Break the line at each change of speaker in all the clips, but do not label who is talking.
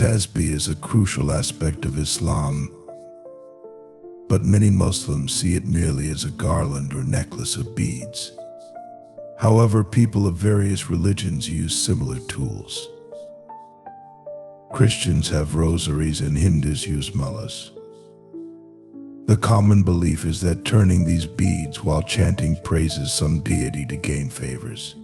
Tasbih is a crucial aspect of Islam, but many Muslims see it merely as a garland or necklace of beads. However, people of various religions use similar tools. Christians have rosaries and Hindus use malas. The common belief is that turning these beads while chanting praises some deity to gain favors.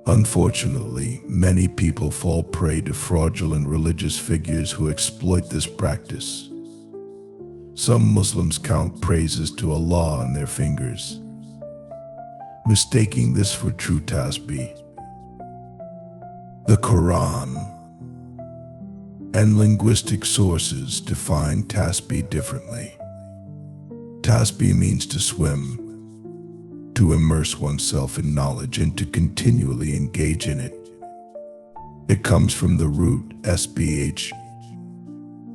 Unfortunately, many people fall prey to fraudulent religious figures who exploit this practice. Some Muslims count praises to Allah on their fingers, mistaking this for true tasbih. The Quran and linguistic sources define tasbih differently. Tasbih means to swim, to immerse oneself in knowledge and to continually engage in it. It comes from the root sbh,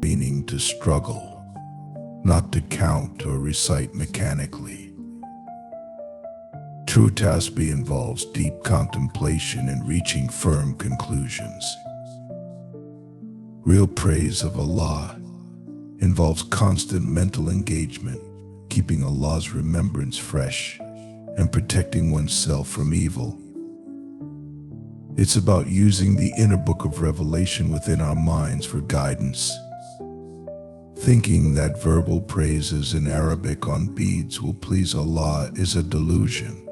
meaning to struggle, not to count or recite mechanically. True tasbih involves deep contemplation and reaching firm conclusions. Real praise of Allah involves constant mental engagement, keeping Allah's remembrance fresh and protecting oneself from evil. It's about using the inner book of revelation within our minds for guidance. Thinking that verbal praises in Arabic on beads will please Allah is a delusion.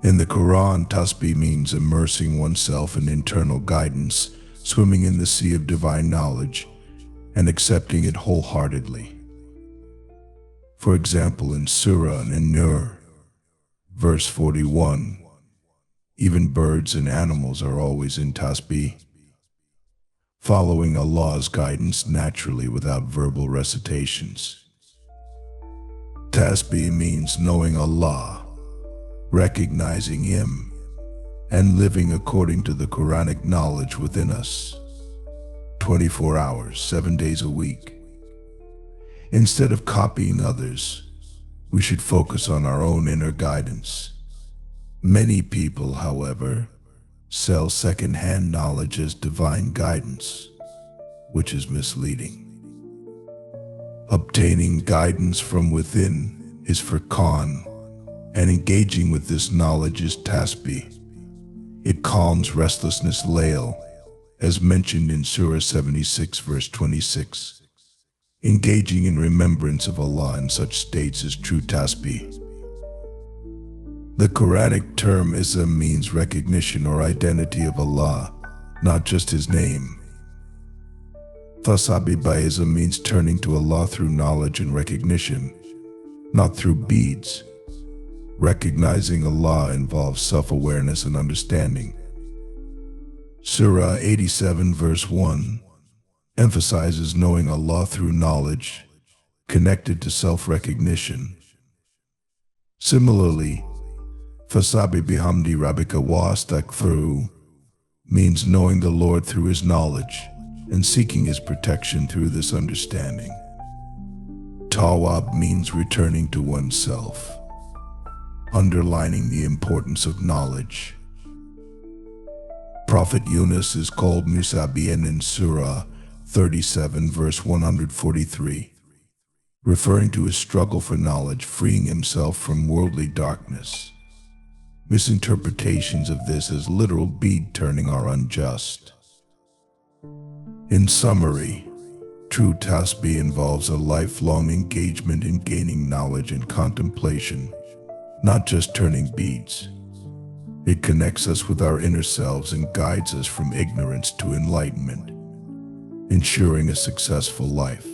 In the Quran, tasbih means immersing oneself in internal guidance, swimming in the sea of divine knowledge, and accepting it wholeheartedly. For example, in Surah An-Nur, verse 41, even birds and animals are always in tasbih, following Allah's guidance naturally without verbal recitations. Tasbih means knowing Allah, recognizing Him, and living according to the Quranic knowledge within us, 24 hours, 7 days a week. Instead of copying others, we should focus on our own inner guidance. Many people, however, sell second-hand knowledge as divine guidance, which is misleading. Obtaining guidance from within is furqan, and engaging with this knowledge is tasbih. It calms restlessness layl, as mentioned in Surah 76, verse 26. Engaging in remembrance of Allah in such states is true tasbih. The Quranic term ism means recognition or identity of Allah, not just His name. Tasbih by ism means turning to Allah through knowledge and recognition, not through beads. Recognizing Allah involves self-awareness and understanding. Surah 87 verse 1 emphasizes knowing Allah through knowledge, connected to self-recognition. Similarly, Fasabbih bihamdi rabbika wastaghfiruh means knowing the Lord through His knowledge and seeking His protection through this understanding. Tawab means returning to oneself, underlining the importance of knowledge. Prophet Yunus is called Musabiyan in Surah 37 verse 143, referring to his struggle for knowledge, freeing himself from worldly darkness. Misinterpretations of this as literal bead turning are unjust. In summary, true tasbih involves a lifelong engagement in gaining knowledge and contemplation, not just turning beads. It connects us with our inner selves and guides us from ignorance to enlightenment, ensuring a successful life.